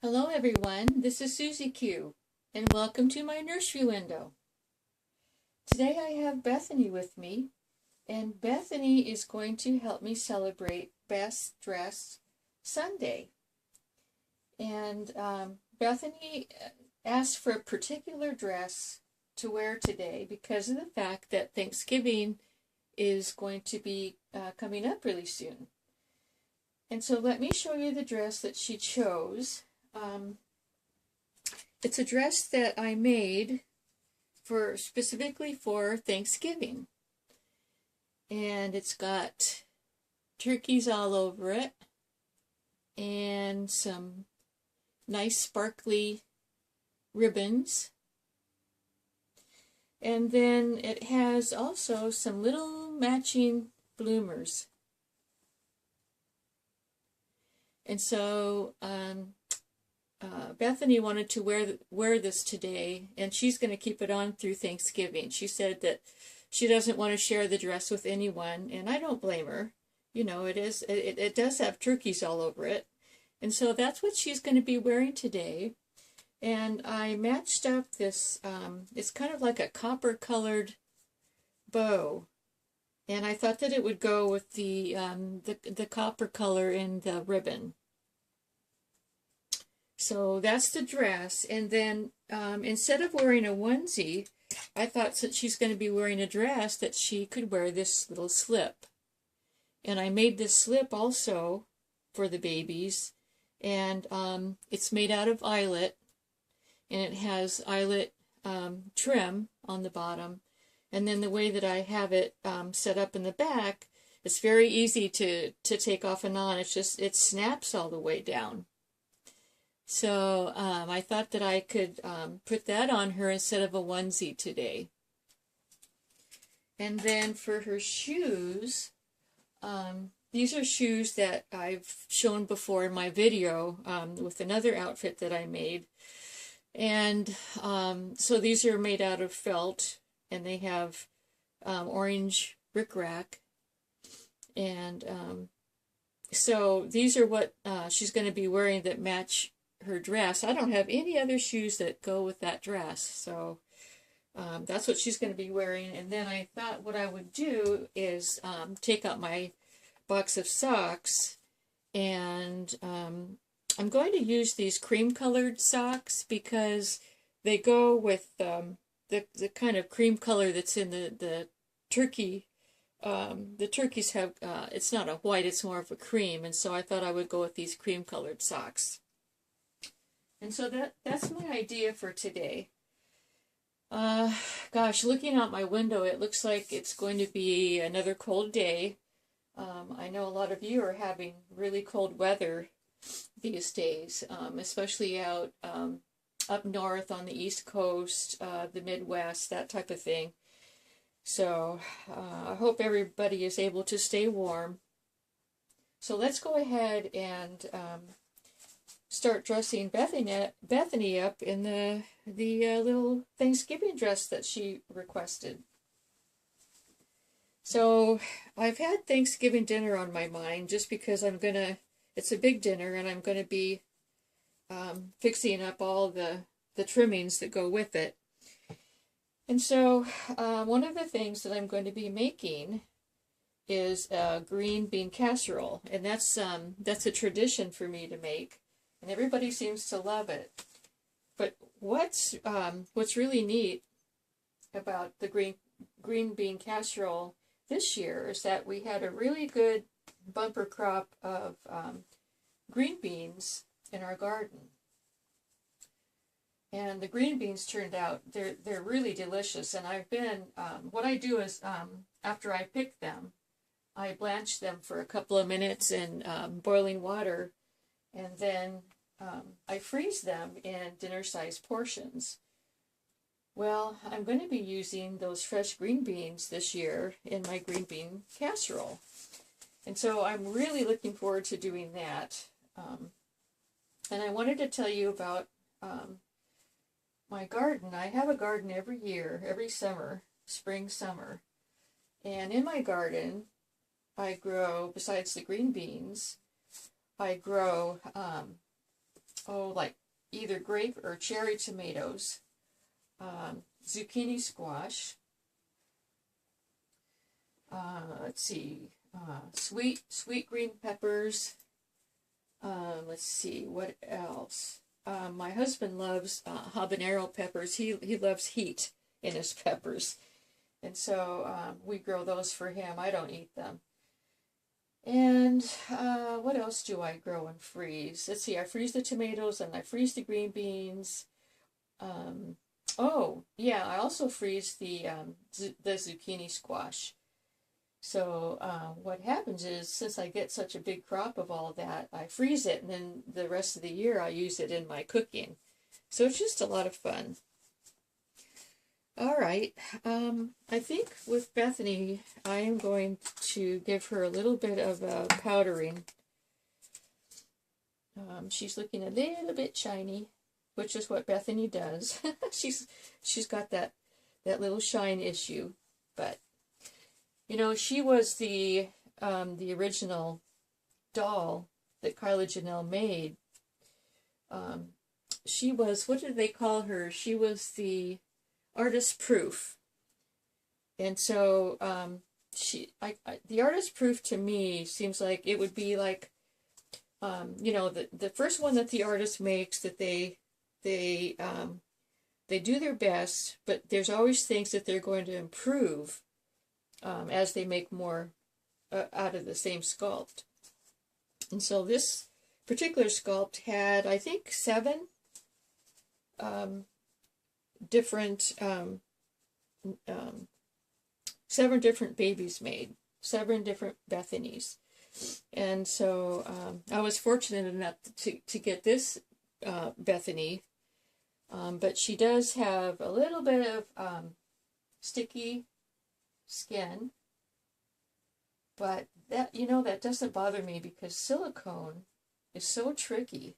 Hello everyone, this is Susie Q, and welcome to my nursery window. Today I have Bethany with me, and Bethany is going to help me celebrate Best Dress Sunday. And Bethany asked for a particular dress to wear today because of the fact that Thanksgiving is going to be coming up really soon. And so let me show you the dress that she chose. It's a dress that I made specifically for Thanksgiving. And it's got turkeys all over it and some nice sparkly ribbons. And then it has also some little matching bloomers. And so Bethany wanted to wear this today, and she's going to keep it on through Thanksgiving. She said that she doesn't want to share the dress with anyone, and I don't blame her. You know, it does have turkeys all over it, and so that's what she's going to be wearing today. And I matched up this. It's kind of like a copper-colored bow, and I thought that it would go with the copper color in the ribbon. So that's the dress, and then instead of wearing a onesie, I thought since she's going to be wearing a dress that she could wear this little slip. And I made this slip also for the babies, and it's made out of eyelet, and it has eyelet trim on the bottom. And then the way that I have it set up in the back, it's very easy to take off and on. It snaps all the way down. So I thought that I could put that on her instead of a onesie today. And then for her shoes, these are shoes that I've shown before in my video with another outfit that I made. And so these are made out of felt, and they have orange rickrack. And so these are what she's going to be wearing that match her dress. I don't have any other shoes that go with that dress, so that's what she's going to be wearing. And then I thought what I would do is take out my box of socks, and I'm going to use these cream colored socks because they go with the kind of cream color that's in the turkey. The turkeys have it's not a white, it's more of a cream, and so I thought I would go with these cream colored socks. And so that's my idea for today. Gosh, looking out my window, it looks like it's going to be another cold day. I know a lot of you are having really cold weather these days, especially out up north on the East Coast, the Midwest, that type of thing. So I hope everybody is able to stay warm. So let's go ahead and start dressing Bethany up in the little Thanksgiving dress that she requested. So I've had Thanksgiving dinner on my mind just because it's a big dinner, and I'm going to be fixing up all the trimmings that go with it. And so one of the things that I'm going to be making is a green bean casserole, and that's a tradition for me to make. And everybody seems to love it. But what's really neat about the green bean casserole this year is that we had a really good bumper crop of green beans in our garden. And the green beans turned out, they're really delicious. And I've been, what I do is after I pick them, I blanch them for a couple of minutes in boiling water, and then I freeze them in dinner-sized portions. Well, I'm going to be using those fresh green beans this year in my green bean casserole. And so I'm really looking forward to doing that. And I wanted to tell you about my garden. I have a garden every year, every summer, spring, summer. And in my garden, I grow, besides the green beans, I grow like either grape or cherry tomatoes, zucchini squash, let's see, sweet green peppers, let's see, what else? My husband loves habanero peppers. He loves heat in his peppers. And so we grow those for him. I don't eat them. And what else do I grow and freeze? Let's see, I freeze the tomatoes and I freeze the green beans. Oh, yeah, I also freeze the zucchini squash. So what happens is, since I get such a big crop of all that, I freeze it, and then the rest of the year I use it in my cooking. So it's just a lot of fun. All right, I think with Bethany, I am going to give her a little bit of powdering. She's looking a little bit shiny, which is what Bethany does. she's got that little shine issue, but you know, she was the original doll that Kyla Janelle made. She was, what did they call her? She was the artist proof. And so the artist proof to me seems like it would be like, you know, the first one that the artist makes, that they do their best, but there's always things that they're going to improve as they make more out of the same sculpt. And so this particular sculpt had, I think, 7 different babies made, 7 different Bethanies. And so I was fortunate enough to get this Bethany, but she does have a little bit of sticky skin, but that, you know, that doesn't bother me because silicone is so tricky,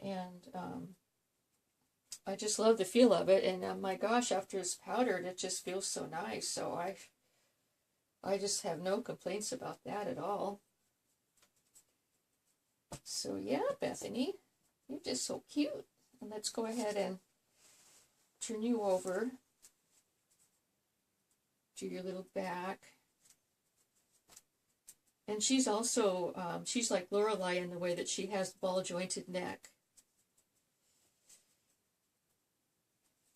and I just love the feel of it. And my gosh, after it's powdered, it just feels so nice. So I just have no complaints about that at all. So yeah, Bethany, you're just so cute. And let's go ahead and turn you over to your little back. And she's also, she's like Lorelei in the way that she has ball-jointed neck.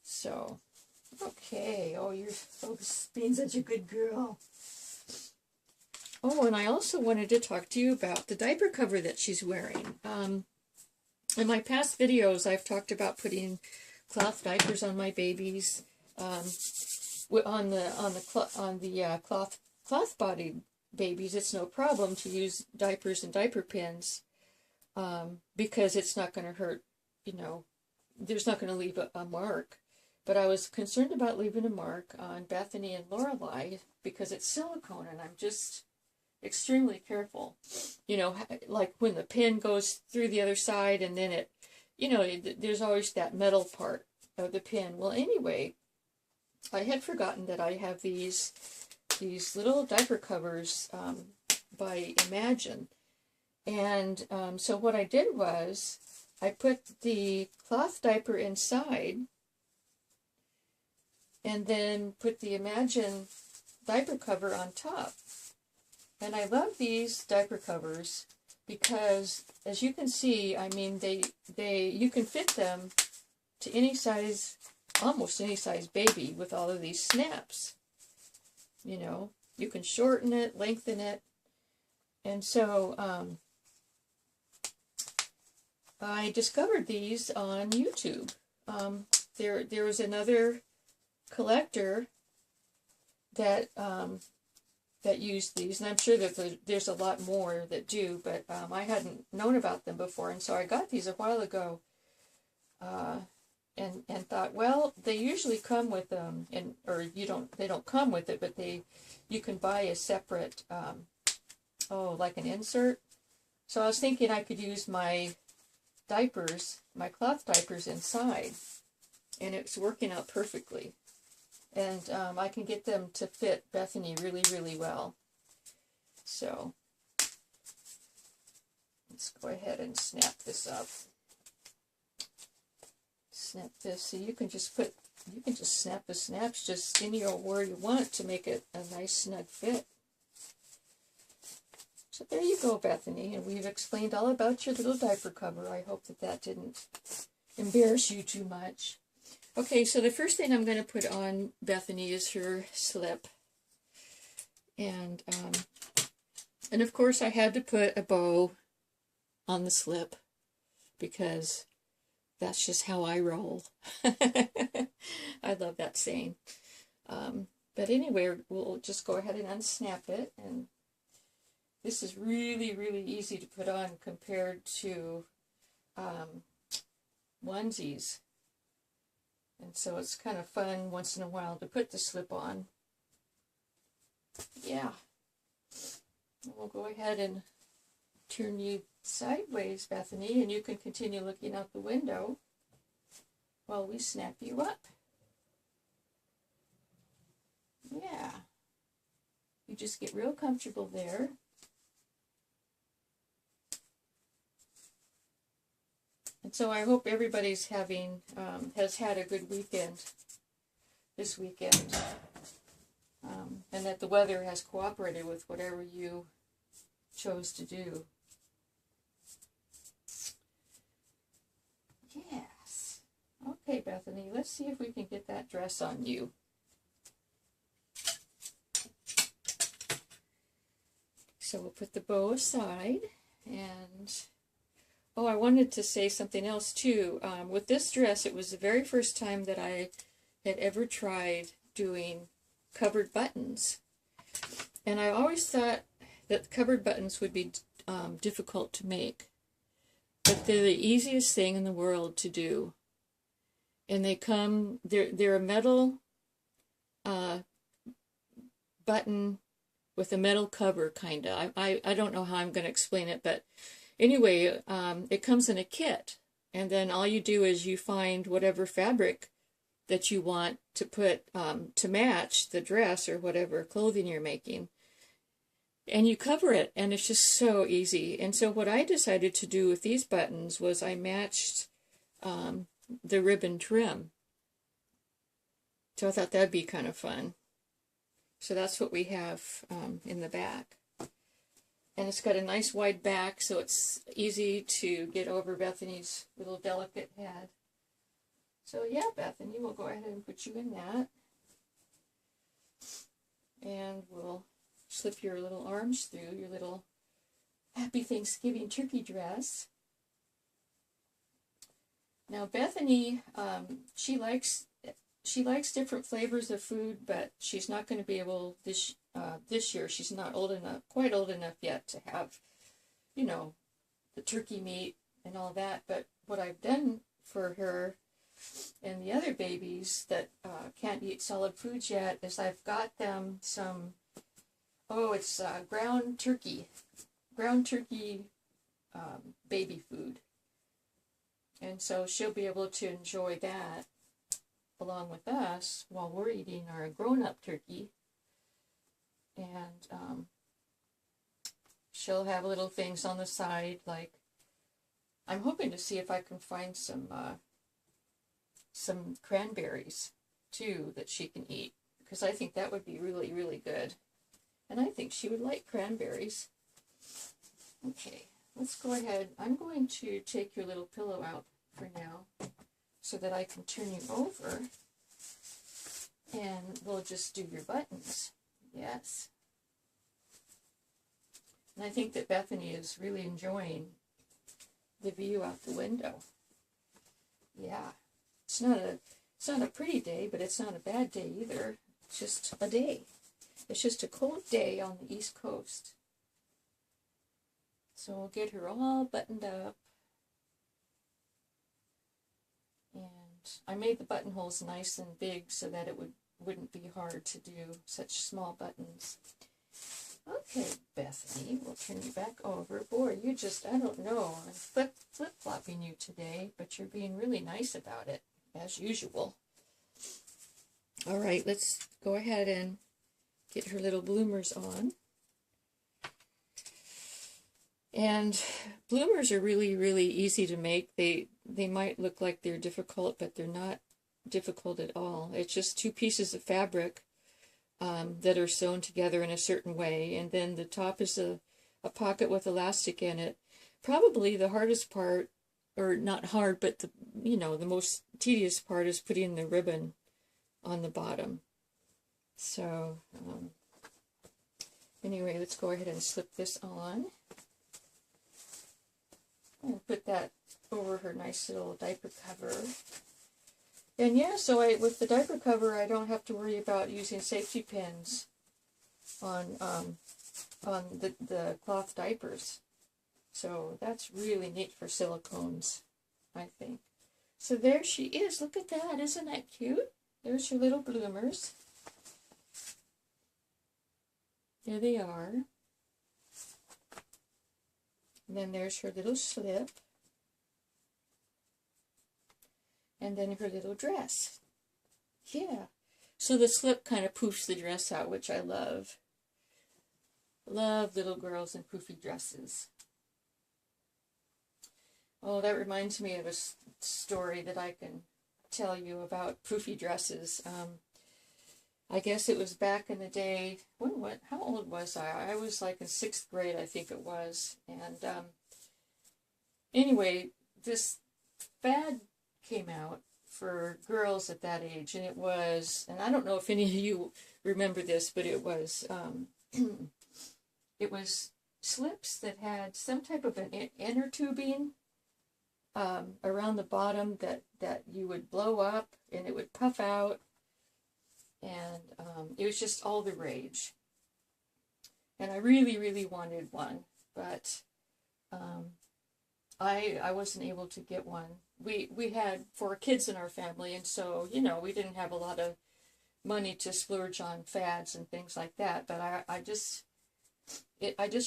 So, okay. Oh, you're being such a good girl. Oh, and I also wanted to talk to you about the diaper cover that she's wearing. In my past videos, I've talked about putting cloth diapers on my babies. On the cloth-bodied babies, it's no problem to use diapers and diaper pins because it's not going to hurt. You know, there's not going to leave a mark. But I was concerned about leaving a mark on Bethany and Lorelei because it's silicone, and I'm just extremely careful. You know, like when the pin goes through the other side, and then it, you know, there's always that metal part of the pin. Well, anyway, I had forgotten that I have these little diaper covers by Imagine. And so what I did was I put the cloth diaper inside and then put the Imagine diaper cover on top. And I love these diaper covers because, as you can see, I mean, you can fit them to any size, almost any size baby with all of these snaps. You know, you can shorten it, lengthen it. And so I discovered these on YouTube. There was another collector that that used these, and I'm sure that there's a lot more that do, but I hadn't known about them before, and so I got these a while ago, and thought, well, they usually come with them, or they don't come with it, but you can buy a separate, like an insert. So I was thinking I could use my diapers, my cloth diapers inside, and it's working out perfectly. And I can get them to fit Bethany really, really well. So let's go go ahead and snap this up. Snap this, so you can just snap the snaps just any or where you want to make it a nice snug fit. So there you go, Bethany, and we've explained all about your little diaper cover. I hope that that didn't embarrass you too much. Okay, so the first thing I'm going to put on Bethany is her slip. And of course I had to put a bow on the slip because that's just how I roll. I love that saying. But anyway, we'll just go ahead and unsnap it. And this is really, really easy to put on compared to onesies. And so it's kind of fun once in a while to put the slip on. Yeah. We'll go ahead and turn you sideways, Bethany, and you can continue looking out the window while we snap you up. Yeah. You just get real comfortable there. And so I hope everybody's has had a good weekend this weekend. And that the weather has cooperated with whatever you chose to do. Yes. Okay, Bethany, let's see if we can get that dress on you. So we'll put the bow aside, and oh, I wanted to say something else too. With this dress, it was the very first time that I had ever tried doing covered buttons. And I always thought that covered buttons would be difficult to make. But they're the easiest thing in the world to do. And they're a metal button with a metal cover, kind of. I don't know how I'm going to explain it, but anyway, it comes in a kit. And then all you do is you find whatever fabric that you want to put to match the dress or whatever clothing you're making. And you cover it, and it's just so easy. And so what I decided to do with these buttons was I matched the ribbon trim. So I thought that'd be kind of fun. So that's what we have in the back. And it's got a nice wide back, so it's easy to get over Bethany's little delicate head. So yeah, Bethany, we'll go ahead and put you in that. And we'll slip your little arms through your little Happy Thanksgiving turkey dress. Now Bethany, she likes different flavors of food, but she's not going to be able this year. She's not quite old enough yet to have, you know, the turkey meat and all that. But what I've done for her and the other babies that can't eat solid foods yet is I've got them some, it's ground turkey baby food. And so she'll be able to enjoy that along with us while we're eating our grown-up turkey. And she'll have little things on the side, like I'm hoping to see if I can find some cranberries too that she can eat, because I think that would be really, really good. And I think she would like cranberries. Okay, let's go ahead. I'm going to take your little pillow out for now so that I can turn you over and we'll just do your buttons. Yes. And I think that Bethany is really enjoying the view out the window. Yeah. It's not a pretty day, but it's not a bad day either. It's just a day. It's just a cold day on the East Coast. So we'll get her all buttoned up. And I made the buttonholes nice and big so that it wouldn't be hard to do such small buttons. Okay, Bethany, we'll turn you back over. Boy, you just, I don't know, I'm flip-flopping you today, but you're being really nice about it, as usual. All right, let's go ahead and get her little bloomers on. And bloomers are really, really easy to make. They might look like they're difficult, but they're not difficult at all. It's just two pieces of fabric that are sewn together in a certain way, and then the top is a pocket with elastic in it. Probably the hardest part, or not hard, but the most tedious part is putting the ribbon on the bottom. So anyway, let's go ahead and slip this on. And put that over her nice little diaper cover. And yeah, so with the diaper cover, I don't have to worry about using safety pins on the cloth diapers. So that's really neat for silicones, I think. So there she is. Look at that. Isn't that cute? There's your little bloomers. There they are. And then there's her little slip. And then her little dress. Yeah. So the slip kind of poofs the dress out, which I love. Love little girls in poofy dresses. Oh, that reminds me of a story that I can tell you about poofy dresses. I guess it was back in the day. How old was I? I was like in 6th grade, I think it was. And anyway, this fad came out for girls at that age, and it was, and I don't know if any of you remember this, but it was it was slips that had some type of an inner tubing around the bottom that you would blow up and it would puff out, and it was just all the rage. And I really, really wanted one, but I wasn't able to get one. We had 4 kids in our family, and so, we didn't have a lot of money to splurge on fads and things like that. But I just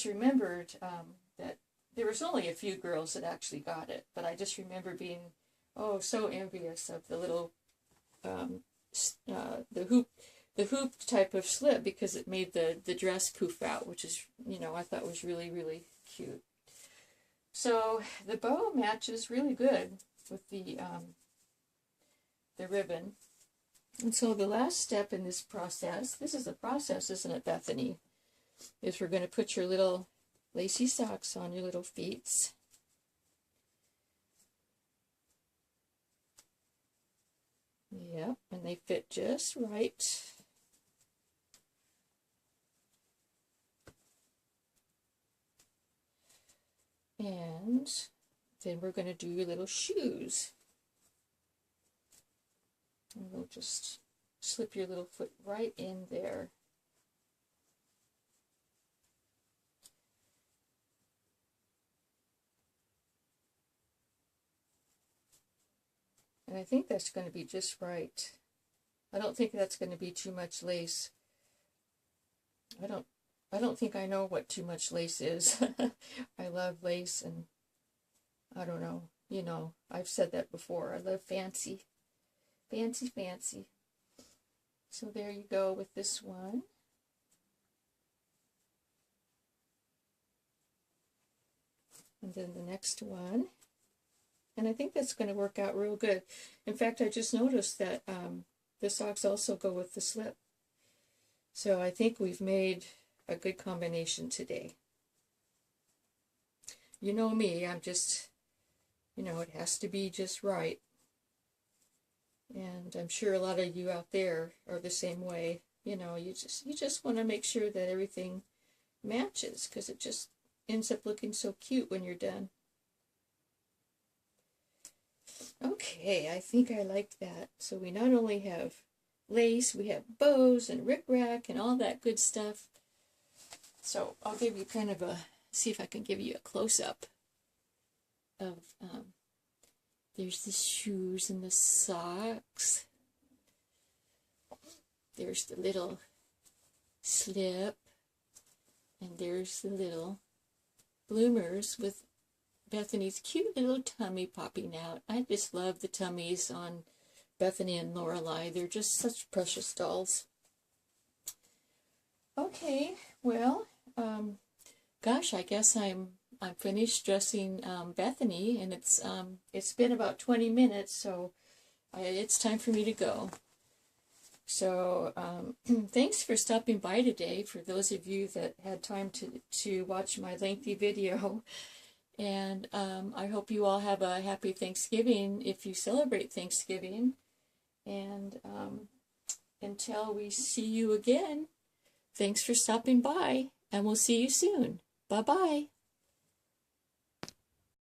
remembered that there was only a few girls that actually got it. But I just remember being, so envious of the little, the hoop type of slip, because it made the dress poof out, which is, I thought was really, really cute. So the bow matches really good with the ribbon. And so the last step in this process, this is a process, isn't it, Bethany? Is we're going to put your little lacy socks on your little feet. Yep, and they fit just right. And then we're going to do your little shoes. And we'll just slip your little foot right in there. And I think that's going to be just right. I don't think that's going to be too much lace. I don't think I know what too much lace is. I love lace, and I don't know. I've said that before. I love fancy. Fancy, fancy. So there you go with this one. And then the next one. And I think that's going to work out real good. In fact, I just noticed that the socks also go with the slip. So I think we've made a good combination today. You know me, I'm just, it has to be just right. And I'm sure a lot of you out there are the same way. You just want to make sure that everything matches, because it just ends up looking so cute when you're done. Okay, I think I like that. So we not only have lace, we have bows and rickrack and all that good stuff. So I'll give you kind of see if I can give you a close-up of, there's the shoes and the socks. There's the little slip. And there's the little bloomers with Bethany's cute little tummy popping out. I just love the tummies on Bethany and Lorelei. They're just such precious dolls. Okay, well, gosh, I guess I'm I'm finished dressing Bethany, and it's been about 20 minutes, so it's time for me to go. So thanks for stopping by today, for those of you that had time to watch my lengthy video. And I hope you all have a happy Thanksgiving if you celebrate Thanksgiving. And until we see you again, thanks for stopping by, and we'll see you soon. Bye-bye.